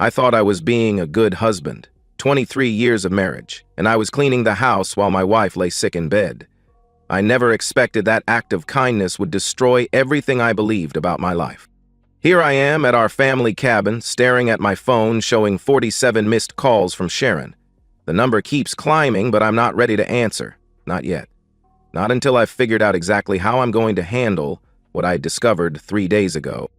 I thought I was being a good husband, 23 years of marriage, and I was cleaning the house while my wife lay sick in bed. I never expected that act of kindness would destroy everything I believed about my life. Here I am at our family cabin, staring at my phone showing 47 missed calls from Sharon. The number keeps climbing, but I'm not ready to answer. Not yet. Not until I've figured out exactly how I'm going to handle what I discovered 3 days ago.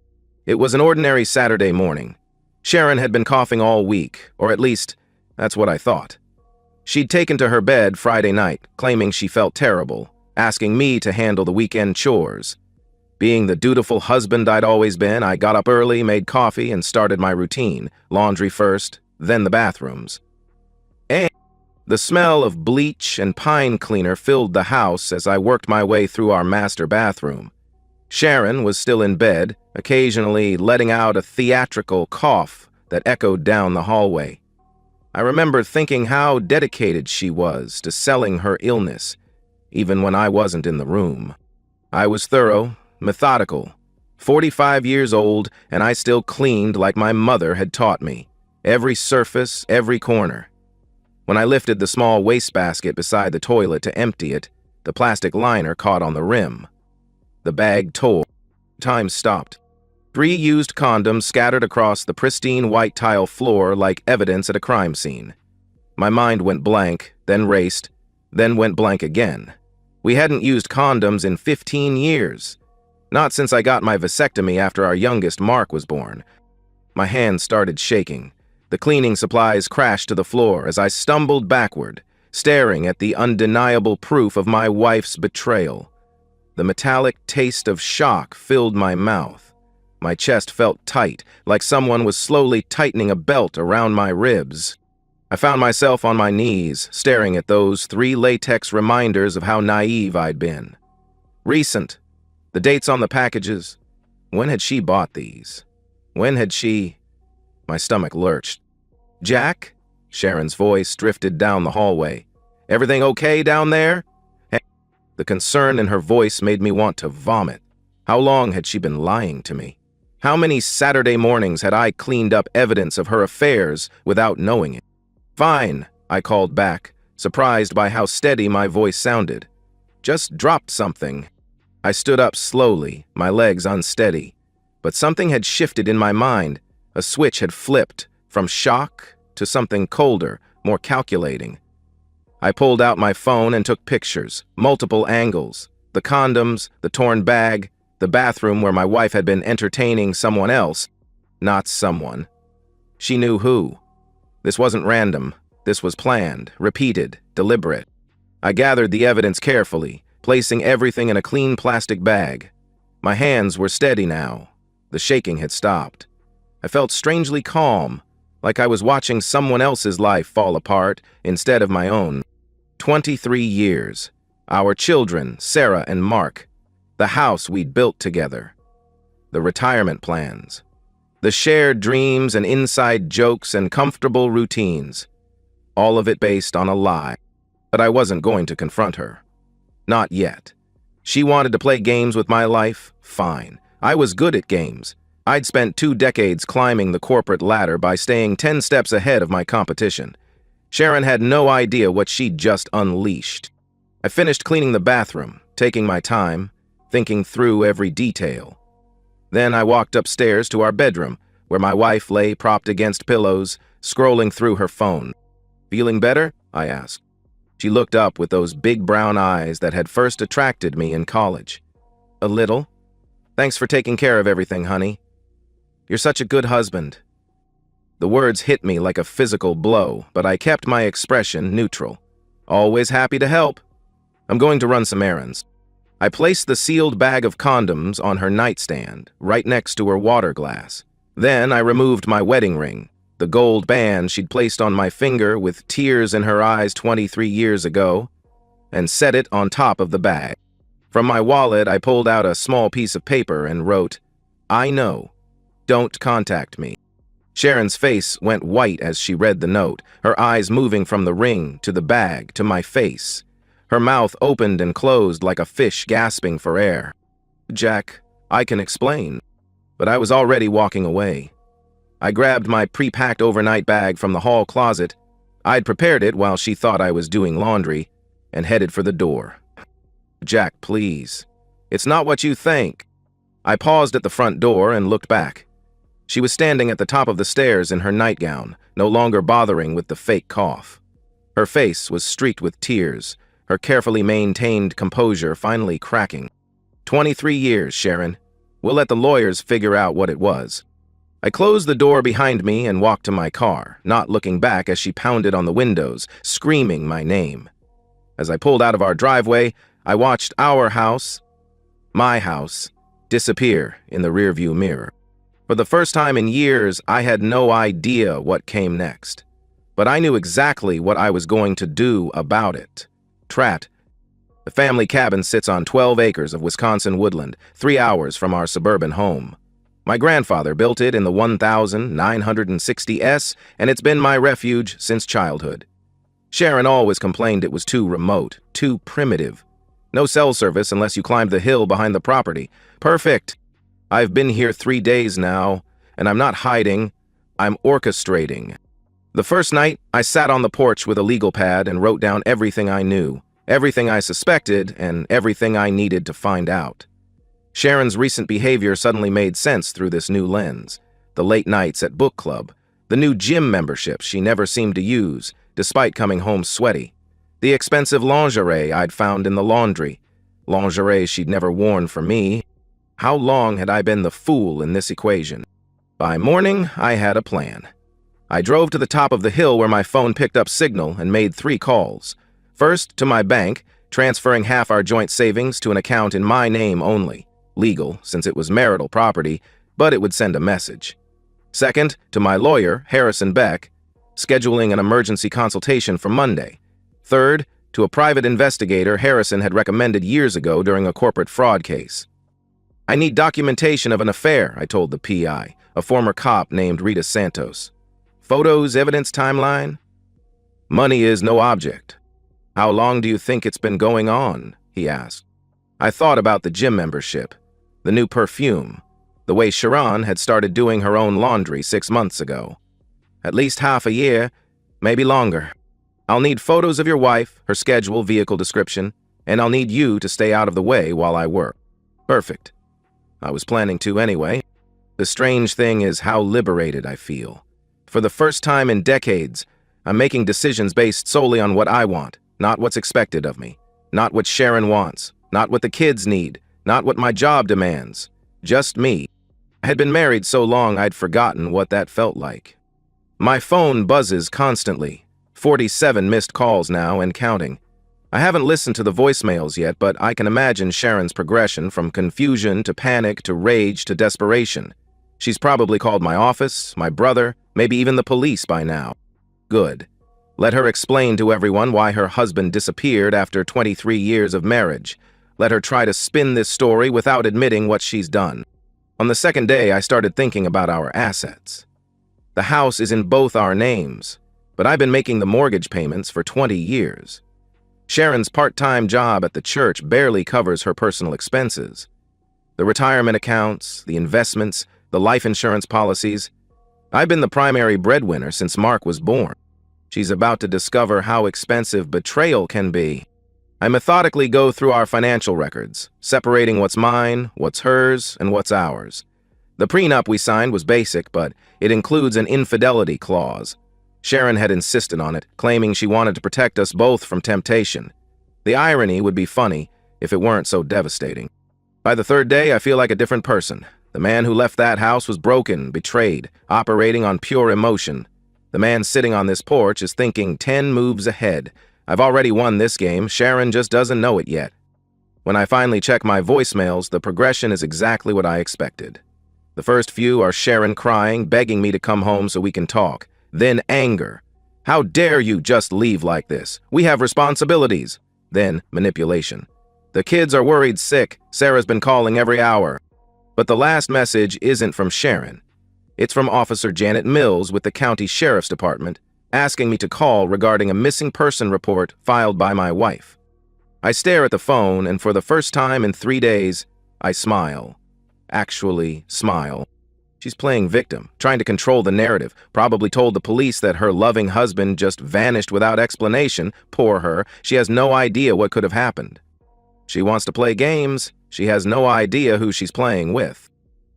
It was an ordinary Saturday morning. Sharon had been coughing all week, or at least, that's what I thought. She'd taken to her bed Friday night, claiming she felt terrible, asking me to handle the weekend chores. Being the dutiful husband I'd always been, I got up early, made coffee, and started my routine. Laundry first, then the bathrooms. And the smell of bleach and pine cleaner filled the house as I worked my way through our master bathroom. Sharon was still in bed, occasionally letting out a theatrical cough that echoed down the hallway. I remember thinking how dedicated she was to selling her illness, even when I wasn't in the room. I was thorough, methodical, 45 years old, and I still cleaned like my mother had taught me. Every surface, every corner. When I lifted the small wastebasket beside the toilet to empty it, the plastic liner caught on the rim. The bag tore. Time stopped. 3 used condoms scattered across the pristine white tile floor like evidence at a crime scene. My mind went blank, then raced, then went blank again. We hadn't used condoms in 15 years. Not since I got my vasectomy after our youngest Mark was born. My hands started shaking. The cleaning supplies crashed to the floor as I stumbled backward, staring at the undeniable proof of my wife's betrayal. The metallic taste of shock filled my mouth. My chest felt tight, like someone was slowly tightening a belt around my ribs. I found myself on my knees, staring at those 3 latex reminders of how naive I'd been. Recent. The dates on the packages. When had she bought these? When had she... My stomach lurched. "Jack?" Sharon's voice drifted down the hallway. "Everything okay down there?" The concern in her voice made me want to vomit. How long had she been lying to me? How many Saturday mornings had I cleaned up evidence of her affairs without knowing it? "Fine," I called back, surprised by how steady my voice sounded. "Just dropped something." I stood up slowly, my legs unsteady. But something had shifted in my mind. A switch had flipped, from shock to something colder, more calculating. I pulled out my phone and took pictures, multiple angles. The condoms, the torn bag, the bathroom where my wife had been entertaining someone else. Not someone. She knew who. This wasn't random. This was planned, repeated, deliberate. I gathered the evidence carefully, placing everything in a clean plastic bag. My hands were steady now. The shaking had stopped. I felt strangely calm, like I was watching someone else's life fall apart instead of my own. 23 years. Our children, Sarah and Mark. The house we'd built together. The retirement plans. The shared dreams and inside jokes and comfortable routines. All of it based on a lie. But I wasn't going to confront her. Not yet. She wanted to play games with my life? Fine. I was good at games. I'd spent 2 decades climbing the corporate ladder by staying 10 steps ahead of my competition. Sharon had no idea what she'd just unleashed. I finished cleaning the bathroom, taking my time, thinking through every detail. Then I walked upstairs to our bedroom, where my wife lay propped against pillows, scrolling through her phone. "Feeling better?" I asked. She looked up with those big brown eyes that had first attracted me in college. "A little. Thanks for taking care of everything, honey. You're such a good husband." The words hit me like a physical blow, but I kept my expression neutral. "Always happy to help. I'm going to run some errands." I placed the sealed bag of condoms on her nightstand, right next to her water glass. Then I removed my wedding ring, the gold band she'd placed on my finger with tears in her eyes 23 years ago, and set it on top of the bag. From my wallet, I pulled out a small piece of paper and wrote, "I know. Don't contact me." Sharon's face went white as she read the note, her eyes moving from the ring to the bag to my face. Her mouth opened and closed like a fish gasping for air. "Jack, I can explain." But I was already walking away. I grabbed my pre-packed overnight bag from the hall closet. I'd prepared it while she thought I was doing laundry, and headed for the door. "Jack, please. It's not what you think." I paused at the front door and looked back. She was standing at the top of the stairs in her nightgown, no longer bothering with the fake cough. Her face was streaked with tears, her carefully maintained composure finally cracking. 23 years, Sharon. We'll let the lawyers figure out what it was." I closed the door behind me and walked to my car, not looking back as she pounded on the windows, screaming my name. As I pulled out of our driveway, I watched our house, my house, disappear in the rearview mirror. For the first time in years, I had no idea what came next. But I knew exactly what I was going to do about it. Trapped. The family cabin sits on 12 acres of Wisconsin woodland, 3 hours from our suburban home. My grandfather built it in the 1960s, and it's been my refuge since childhood. Sharon always complained it was too remote, too primitive. No cell service unless you climbed the hill behind the property. Perfect. I've been here 3 days now, and I'm not hiding, I'm orchestrating. The first night, I sat on the porch with a legal pad and wrote down everything I knew, everything I suspected, and everything I needed to find out. Sharon's recent behavior suddenly made sense through this new lens. The late nights at book club, the new gym memberships she never seemed to use, despite coming home sweaty, the expensive lingerie I'd found in the laundry, lingerie she'd never worn for me. How long had I been the fool in this equation? By morning, I had a plan. I drove to the top of the hill where my phone picked up signal and made 3 calls. First, to my bank, transferring half our joint savings to an account in my name only. Legal, since it was marital property, but it would send a message. Second, to my lawyer, Harrison Beck, scheduling an emergency consultation for Monday. Third, to a private investigator Harrison had recommended years ago during a corporate fraud case. "I need documentation of an affair," I told the PI, a former cop named Rita Santos. "Photos, evidence, timeline?" "Money is no object." "How long do you think it's been going on?" he asked. I thought about the gym membership, the new perfume, the way Sharon had started doing her own laundry 6 months ago. "At least half a year, maybe longer. I'll need photos of your wife, her schedule, vehicle description, and I'll need you to stay out of the way while I work." Perfect. I was planning to anyway. The strange thing is how liberated I feel. For the first time in decades, I'm making decisions based solely on what I want, not what's expected of me, not what Sharon wants, not what the kids need, not what my job demands. Just me. I had been married so long I'd forgotten what that felt like. My phone buzzes constantly. 47 missed calls now and counting. I haven't listened to the voicemails yet, but I can imagine Sharon's progression from confusion to panic to rage to desperation. She's probably called my office, my brother, maybe even the police by now. Good. Let her explain to everyone why her husband disappeared after 23 years of marriage. Let her try to spin this story without admitting what she's done. On the second day, I started thinking about our assets. The house is in both our names, but I've been making the mortgage payments for 20 years. Sharon's part-time job at the church barely covers her personal expenses. The retirement accounts, the investments, the life insurance policies. I've been the primary breadwinner since Mark was born. She's about to discover how expensive betrayal can be. I methodically go through our financial records, separating what's mine, what's hers, and what's ours. The prenup we signed was basic, but it includes an infidelity clause. Sharon had insisted on it, claiming she wanted to protect us both from temptation. The irony would be funny if it weren't so devastating. By the third day, I feel like a different person. The man who left that house was broken, betrayed, operating on pure emotion. The man sitting on this porch is thinking 10 moves ahead. I've already won this game, Sharon just doesn't know it yet. When I finally check my voicemails, the progression is exactly what I expected. The first few are Sharon crying, begging me to come home so we can talk. Then anger. "How dare you just leave like this? We have responsibilities." Then manipulation. "The kids are worried sick. Sarah's been calling every hour." But the last message isn't from Sharon. It's from Officer Janet Mills with the County Sheriff's Department, asking me to call regarding a missing person report filed by my wife. I stare at the phone, and for the first time in 3 days, I smile. Actually, smile. She's playing victim, trying to control the narrative, probably told the police that her loving husband just vanished without explanation. Poor her, she has no idea what could have happened. She wants to play games. She has no idea who she's playing with.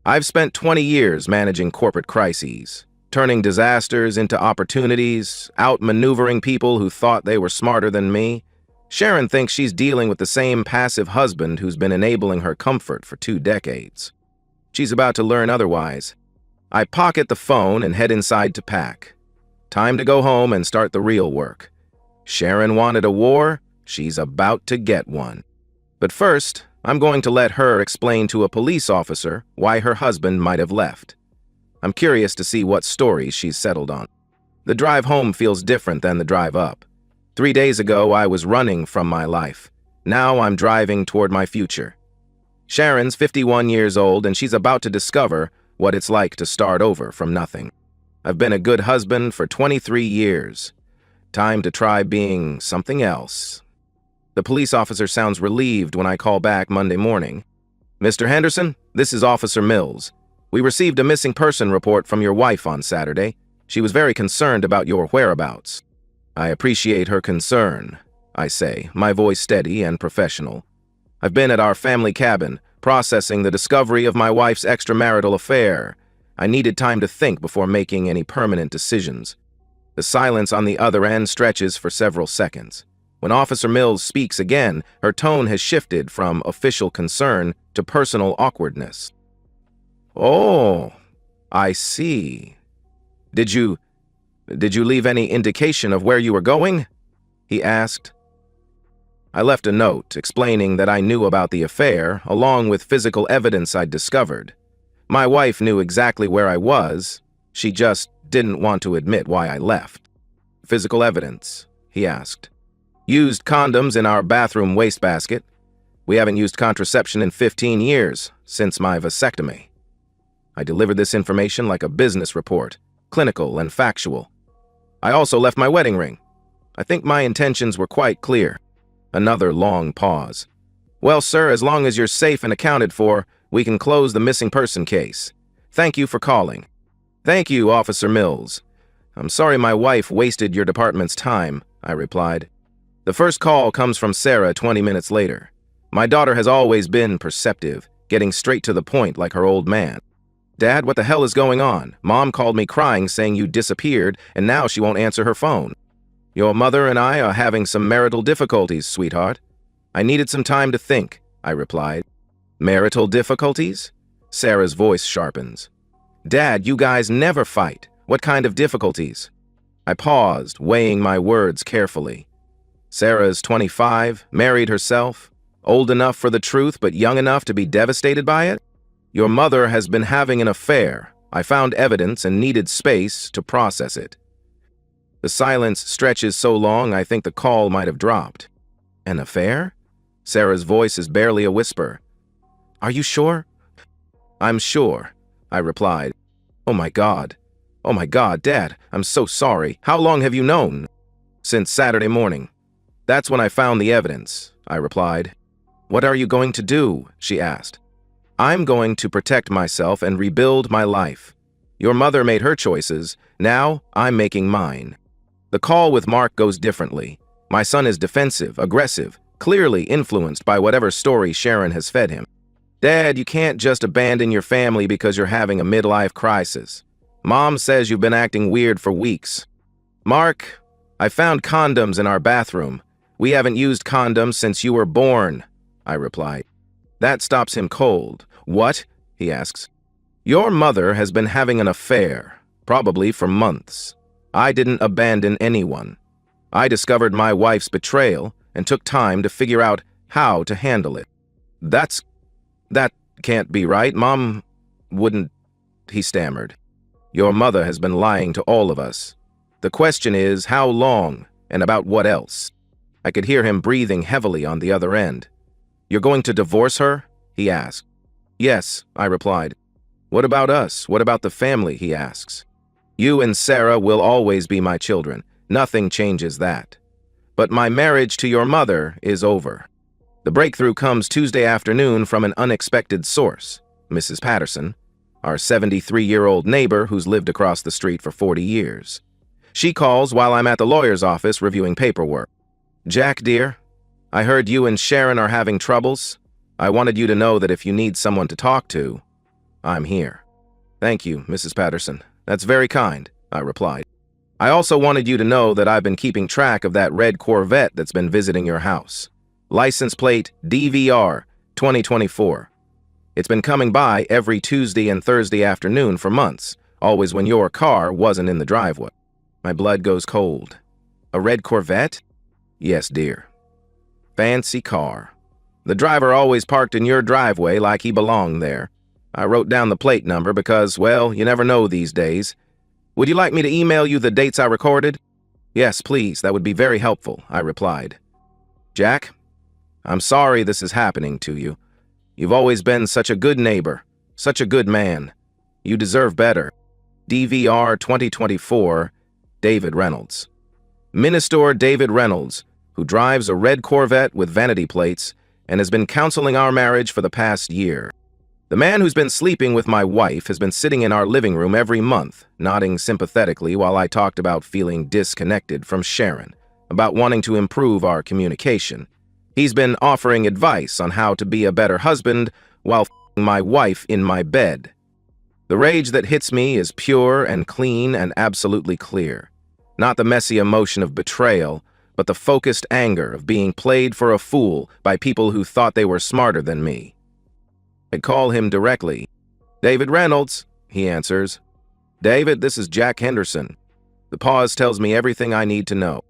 I've spent 20 years managing corporate crises, turning disasters into opportunities, outmaneuvering people who thought they were smarter than me. Sharon thinks she's dealing with the same passive husband who's been enabling her comfort for 2 decades. She's about to learn otherwise. I pocket the phone and head inside to pack. Time to go home and start the real work. Sharon wanted a war. She's about to get one. But first, I'm going to let her explain to a police officer why her husband might have left. I'm curious to see what stories she's settled on. The drive home feels different than the drive up. 3 days ago, I was running from my life. Now I'm driving toward my future. Sharon's 51 years old, and she's about to discover what it's like to start over from nothing. I've been a good husband for 23 years. Time to try being something else. The police officer sounds relieved when I call back Monday morning. Mr. Henderson, this is Officer Mills. We received a missing person report from your wife on Saturday. She was very concerned about your whereabouts. I appreciate her concern, I say, my voice steady and professional. I've been at our family cabin, processing the discovery of my wife's extramarital affair. I needed time to think before making any permanent decisions. The silence on the other end stretches for several seconds. When Officer Mills speaks again, her tone has shifted from official concern to personal awkwardness. Oh, I see. Did you leave any indication of where you were going? He asked. I left a note explaining that I knew about the affair, along with physical evidence I'd discovered. My wife knew exactly where I was. She just didn't want to admit why I left. Physical evidence, he asked. Used condoms in our bathroom wastebasket. We haven't used contraception in 15 years, since my vasectomy. I delivered this information like a business report, clinical and factual. I also left my wedding ring. I think my intentions were quite clear. Another long pause. Well, sir, as long as you're safe and accounted for, we can close the missing person case. Thank you for calling. Thank you, Officer Mills. I'm sorry my wife wasted your department's time, I replied. The first call comes from Sarah 20 minutes later. My daughter has always been perceptive, getting straight to the point like her old man. Dad, what the hell is going on? Mom called me crying saying you disappeared, and now she won't answer her phone. Your mother and I are having some marital difficulties, sweetheart. I needed some time to think, I replied. Marital difficulties? Sarah's voice sharpens. Dad, you guys never fight. What kind of difficulties? I paused, weighing my words carefully. Sarah's 25, married herself, old enough for the truth but young enough to be devastated by it? Your mother has been having an affair. I found evidence and needed space to process it. The silence stretches so long I think the call might have dropped. An affair? Sarah's voice is barely a whisper. Are you sure? I'm sure, I replied. Oh my God, Dad, I'm so sorry. How long have you known? Since Saturday morning. That's when I found the evidence, I replied. What are you going to do? She asked. I'm going to protect myself and rebuild my life. Your mother made her choices. Now I'm making mine. The call with Mark goes differently. My son is defensive, aggressive, clearly influenced by whatever story Sharon has fed him. Dad, you can't just abandon your family because you're having a midlife crisis. Mom says you've been acting weird for weeks. Mark, I found condoms in our bathroom. We haven't used condoms since you were born, I replied. That stops him cold. What? He asks. Your mother has been having an affair, probably for months. I didn't abandon anyone. I discovered my wife's betrayal and took time to figure out how to handle it. That can't be right. Mom wouldn't, he stammered. Your mother has been lying to all of us. The question is, how long and about what else? I could hear him breathing heavily on the other end. You're going to divorce her? He asked. Yes, I replied. What about us? What about the family? He asks. You and Sarah will always be my children. Nothing changes that. But my marriage to your mother is over. The breakthrough comes Tuesday afternoon from an unexpected source. Mrs. Patterson, our 73-year-old neighbor who's lived across the street for 40 years. She calls while I'm at the lawyer's office reviewing paperwork. "Jack, dear, I heard you and Sharon are having troubles. I wanted you to know that if you need someone to talk to, I'm here." "Thank you, Mrs. Patterson. That's very kind," I replied. "I also wanted you to know that I've been keeping track of that red Corvette that's been visiting your house. License plate DVR 2024. It's been coming by every Tuesday and Thursday afternoon for months, always when your car wasn't in the driveway." My blood goes cold. "A red Corvette?" "Yes, dear. Fancy car. The driver always parked in your driveway like he belonged there. I wrote down the plate number because, well, you never know these days. Would you like me to email you the dates I recorded?" "Yes, please. That would be very helpful," I replied. "Jack, I'm sorry this is happening to you. You've always been such a good neighbor, such a good man. You deserve better. DVR 2024, David Reynolds." Minister David Reynolds, who drives a red Corvette with vanity plates and has been counseling our marriage for the past year. The man who's been sleeping with my wife has been sitting in our living room every month, nodding sympathetically while I talked about feeling disconnected from Sharon, about wanting to improve our communication. He's been offering advice on how to be a better husband while f***ing my wife in my bed. The rage that hits me is pure and clean and absolutely clear. Not the messy emotion of betrayal, but the focused anger of being played for a fool by people who thought they were smarter than me. I call him directly. "David Reynolds," he answers. "David, this is Jack Henderson." The pause tells me everything I need to know.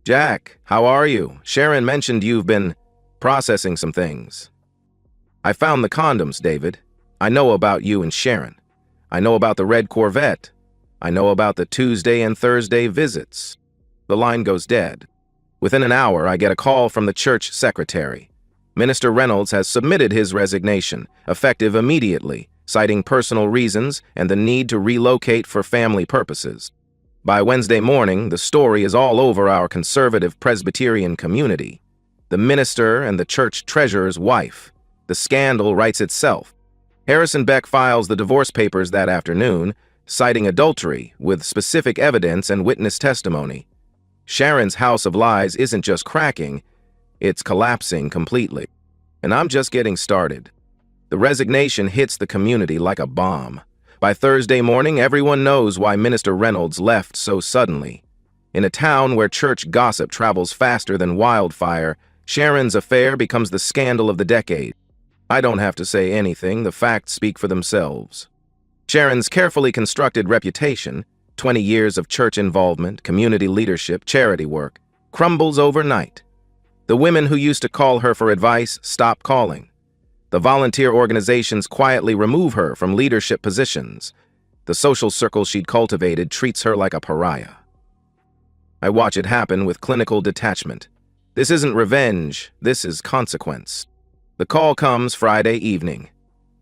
"Jack, how are you? Sharon mentioned you've been processing some things." "I found the condoms, David. I know about you and Sharon. I know about the red Corvette. I know about the Tuesday and Thursday visits." The line goes dead. Within an hour, I get a call from the church secretary. Minister Reynolds has submitted his resignation, effective immediately, citing personal reasons and the need to relocate for family purposes. By Wednesday morning, the story is all over our conservative Presbyterian community. The minister and the church treasurer's wife. The scandal writes itself. Harrison Beck files the divorce papers that afternoon, citing adultery with specific evidence and witness testimony. Sharon's house of lies isn't just cracking, it's collapsing completely. And I'm just getting started. The resignation hits the community like a bomb. By Thursday morning, everyone knows why Minister Reynolds left so suddenly. In a town where church gossip travels faster than wildfire, Sharon's affair becomes the scandal of the decade. I don't have to say anything, the facts speak for themselves. Sharon's carefully constructed reputation, 20 years of church involvement, community leadership, charity work, crumbles overnight. The women who used to call her for advice stop calling. The volunteer organizations quietly remove her from leadership positions. The social circle she'd cultivated treats her like a pariah. I watch it happen with clinical detachment. This isn't revenge, this is consequence. The call comes Friday evening.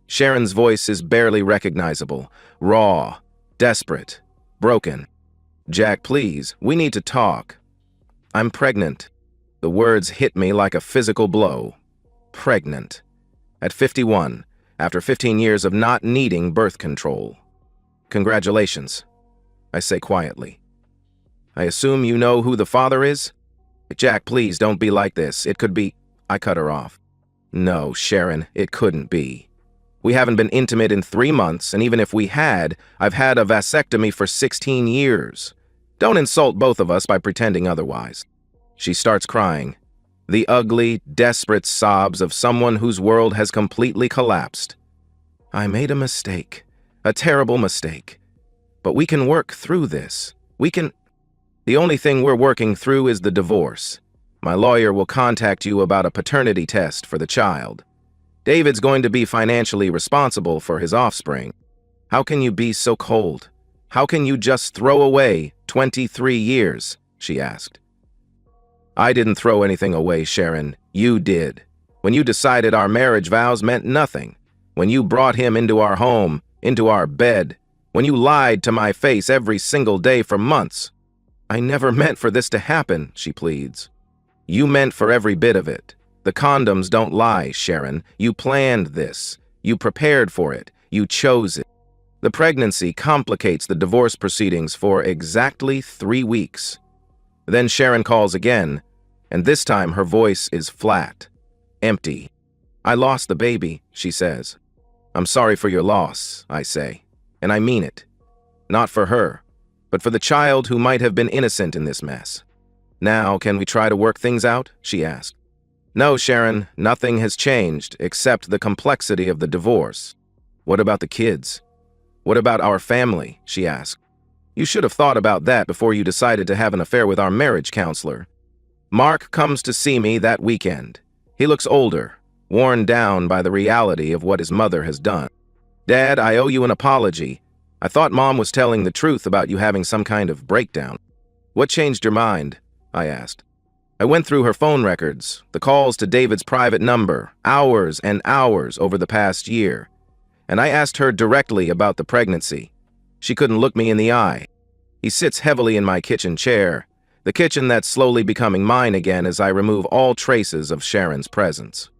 Sharon's voice is barely recognizable, raw, desperate, broken. "Jack, please, we need to talk. I'm pregnant." The words hit me like a physical blow. Pregnant. At 51, after 15 years of not needing birth control. "Congratulations," I say quietly. "I assume you know who the father is?" "Jack, please don't be like this. It could be—" I cut her off. "No, Sharon, it couldn't be. We haven't been intimate in 3 months, and even if we had, I've had a vasectomy for 16 years. Don't insult both of us by pretending otherwise." She starts crying. The ugly, desperate sobs of someone whose world has completely collapsed. "I made a mistake. A terrible mistake. But we can work through this. We can... The only thing we're working through is the divorce. My lawyer will contact you about a paternity test for the child. David's going to be financially responsible for his offspring. How can you be so cold? How can you just throw away 23 years?" she asked. "I didn't throw anything away, Sharon. You did. When you decided our marriage vows meant nothing. When you brought him into our home, into our bed. When you lied to my face every single day for months. I never meant for this to happen," she pleads. "You meant for every bit of it. The condoms don't lie, Sharon. You planned this. You prepared for it. You chose it. The pregnancy complicates the divorce proceedings for exactly 3 weeks. Then Sharon calls again, and this time her voice is flat, empty. "I lost the baby," she says. "I'm sorry for your loss," I say, and I mean it. Not for her, but for the child who might have been innocent in this mess. "Now, can we try to work things out?" she asked. "No, Sharon, nothing has changed except the complexity of the divorce." "What about the kids? What about our family?" she asked. "You should have thought about that before you decided to have an affair with our marriage counselor." Mark comes to see me that weekend. He looks older, worn down by the reality of what his mother has done. "Dad, I owe you an apology. I thought Mom was telling the truth about you having some kind of breakdown." "What changed your mind?" I asked. I went through her phone records, the calls to David's private number, hours and hours over the past year, and I asked her directly about the pregnancy. She couldn't look me in the eye. He sits heavily in my kitchen chair, the kitchen that's slowly becoming mine again as I remove all traces of Sharon's presence.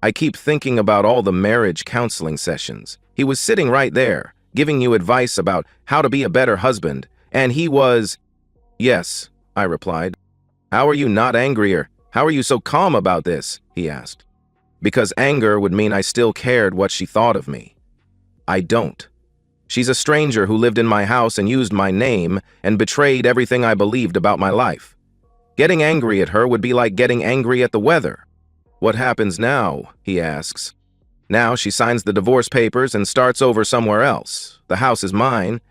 I keep thinking about all the marriage counseling sessions. He was sitting right there, giving you advice about how to be a better husband, and he was... "Yes," I replied. "How are you not angrier? How are you so calm about this?" he asked. "Because anger would mean I still cared what she thought of me. I don't. She's a stranger who lived in my house and used my name and betrayed everything I believed about my life. Getting angry at her would be like getting angry at the weather." "What happens now?" he asks. "Now she signs the divorce papers and starts over somewhere else. The house is mine.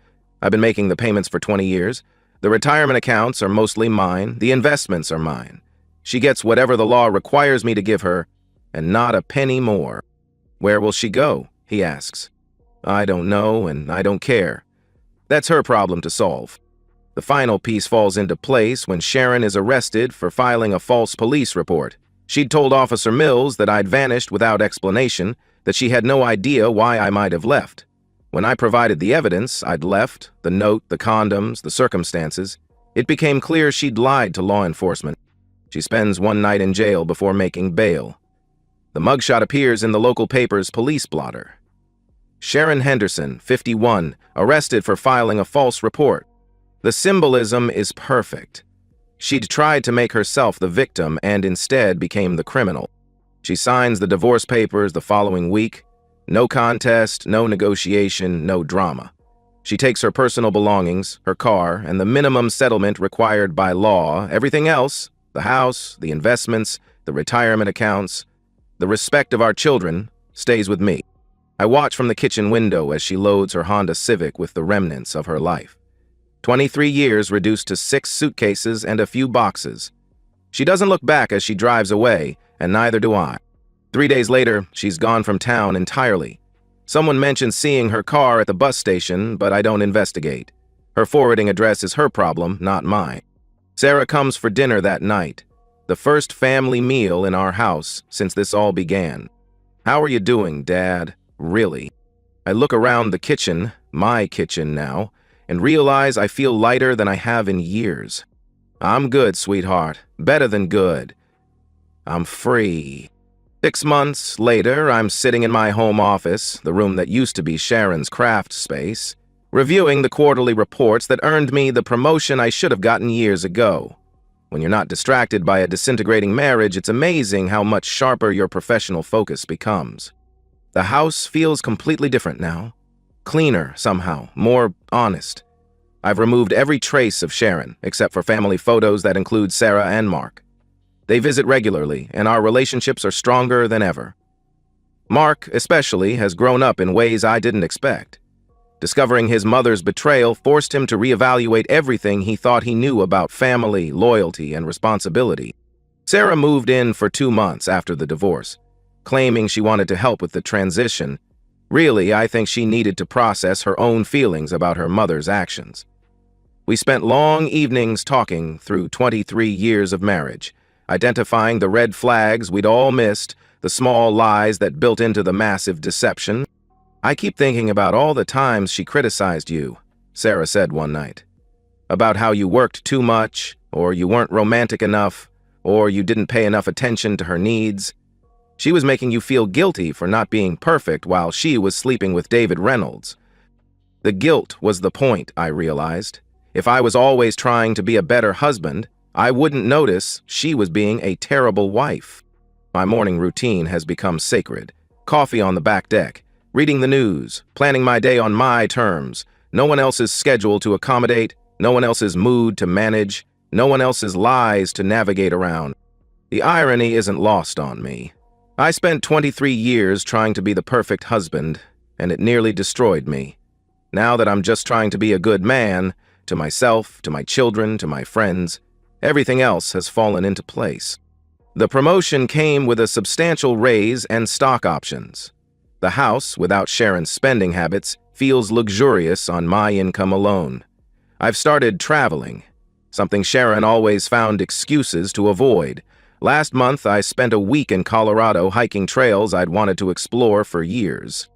I've been making the payments for 20 years. The retirement accounts are mostly mine. The investments are mine. She gets whatever the law requires me to give her, and not a penny more." "Where will she go?" he asks. "I don't know, and I don't care. That's her problem to solve." The final piece falls into place when Sharon is arrested for filing a false police report. She'd told Officer Mills that I'd vanished without explanation, that she had no idea why I might have left. When I provided the evidence I'd left, the note, the condoms, the circumstances, it became clear she'd lied to law enforcement. She spends one night in jail before making bail. The mugshot appears in the local paper's police blotter. Sharon Henderson, 51, arrested for filing a false report. The symbolism is perfect. She'd tried to make herself the victim and instead became the criminal. She signs the divorce papers the following week. No contest, no negotiation, no drama. She takes her personal belongings, her car, and the minimum settlement required by law. Everything else, the house, the investments, the retirement accounts, the respect of our children, stays with me. I watch from the kitchen window as she loads her Honda Civic with the remnants of her life. 23 years reduced to 6 suitcases and a few boxes. She doesn't look back as she drives away, and neither do I. 3 days later, she's gone from town entirely. Someone mentions seeing her car at the bus station, but I don't investigate. Her forwarding address is her problem, not mine. Sarah comes for dinner that night, the first family meal in our house since this all began. "How are you doing, Dad? Really?" I look around the kitchen, my kitchen now, and realize I feel lighter than I have in years. "I'm good, sweetheart. Better than good. I'm free." 6 months later, I'm sitting in my home office, the room that used to be Sharon's craft space, reviewing the quarterly reports that earned me the promotion I should have gotten years ago. When you're not distracted by a disintegrating marriage, it's amazing how much sharper your professional focus becomes. The house feels completely different now. Cleaner, somehow, more honest. I've removed every trace of Sharon, except for family photos that include Sarah and Mark. They visit regularly, and our relationships are stronger than ever. Mark, especially, has grown up in ways I didn't expect. Discovering his mother's betrayal forced him to reevaluate everything he thought he knew about family, loyalty, and responsibility. Sarah moved in for 2 months after the divorce, claiming she wanted to help with the transition. Really, I think she needed to process her own feelings about her mother's actions. We spent long evenings talking through 23 years of marriage, identifying the red flags we'd all missed, the small lies that built into the massive deception. "I keep thinking about all the times she criticized you," Sarah said one night. "About how you worked too much, or you weren't romantic enough, or you didn't pay enough attention to her needs. She was making you feel guilty for not being perfect while she was sleeping with David Reynolds." The guilt was the point, I realized. If I was always trying to be a better husband, I wouldn't notice she was being a terrible wife. My morning routine has become sacred. Coffee on the back deck, reading the news, planning my day on my terms, no one else's schedule to accommodate, no one else's mood to manage, no one else's lies to navigate around. The irony isn't lost on me. I spent 23 years trying to be the perfect husband, and it nearly destroyed me. Now that I'm just trying to be a good man, to myself, to my children, to my friends, everything else has fallen into place. The promotion came with a substantial raise and stock options. The house, without Sharon's spending habits, feels luxurious on my income alone. I've started traveling, something Sharon always found excuses to avoid. Last month, I spent a week in Colorado hiking trails I'd wanted to explore for years.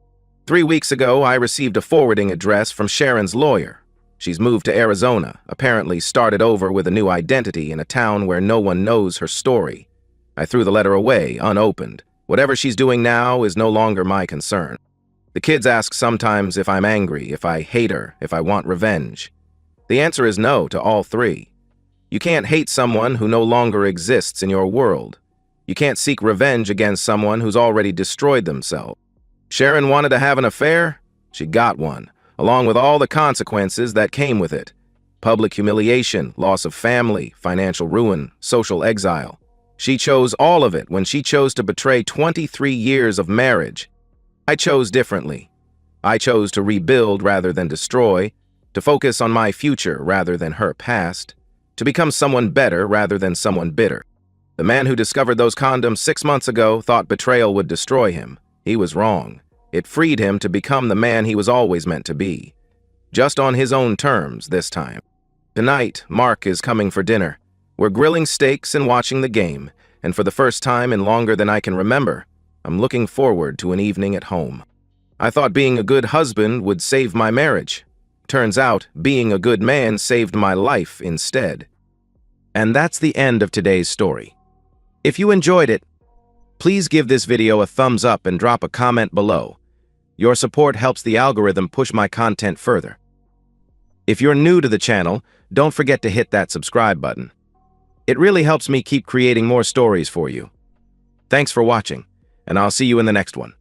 3 weeks ago, I received a forwarding address from Sharon's lawyer. She's moved to Arizona, apparently started over with a new identity in a town where no one knows her story. I threw the letter away, unopened. Whatever she's doing now is no longer my concern. The kids ask sometimes if I'm angry, if I hate her, if I want revenge. The answer is no to all three. You can't hate someone who no longer exists in your world. You can't seek revenge against someone who's already destroyed themselves. Sharon wanted to have an affair? She got one, along with all the consequences that came with it. Public humiliation, loss of family, financial ruin, social exile. She chose all of it when she chose to betray 23 years of marriage. I chose differently. I chose to rebuild rather than destroy, to focus on my future rather than her past, to become someone better rather than someone bitter. The man who discovered those condoms 6 months ago thought betrayal would destroy him. He was wrong. It freed him to become the man he was always meant to be. Just on his own terms this time. Tonight, Mark is coming for dinner. We're grilling steaks and watching the game, and for the first time in longer than I can remember, I'm looking forward to an evening at home. I thought being a good husband would save my marriage. Turns out, being a good man saved my life instead. And that's the end of today's story. If you enjoyed it, please give this video a thumbs up and drop a comment below. Your support helps the algorithm push my content further. If you're new to the channel, don't forget to hit that subscribe button. It really helps me keep creating more stories for you. Thanks for watching, and I'll see you in the next one.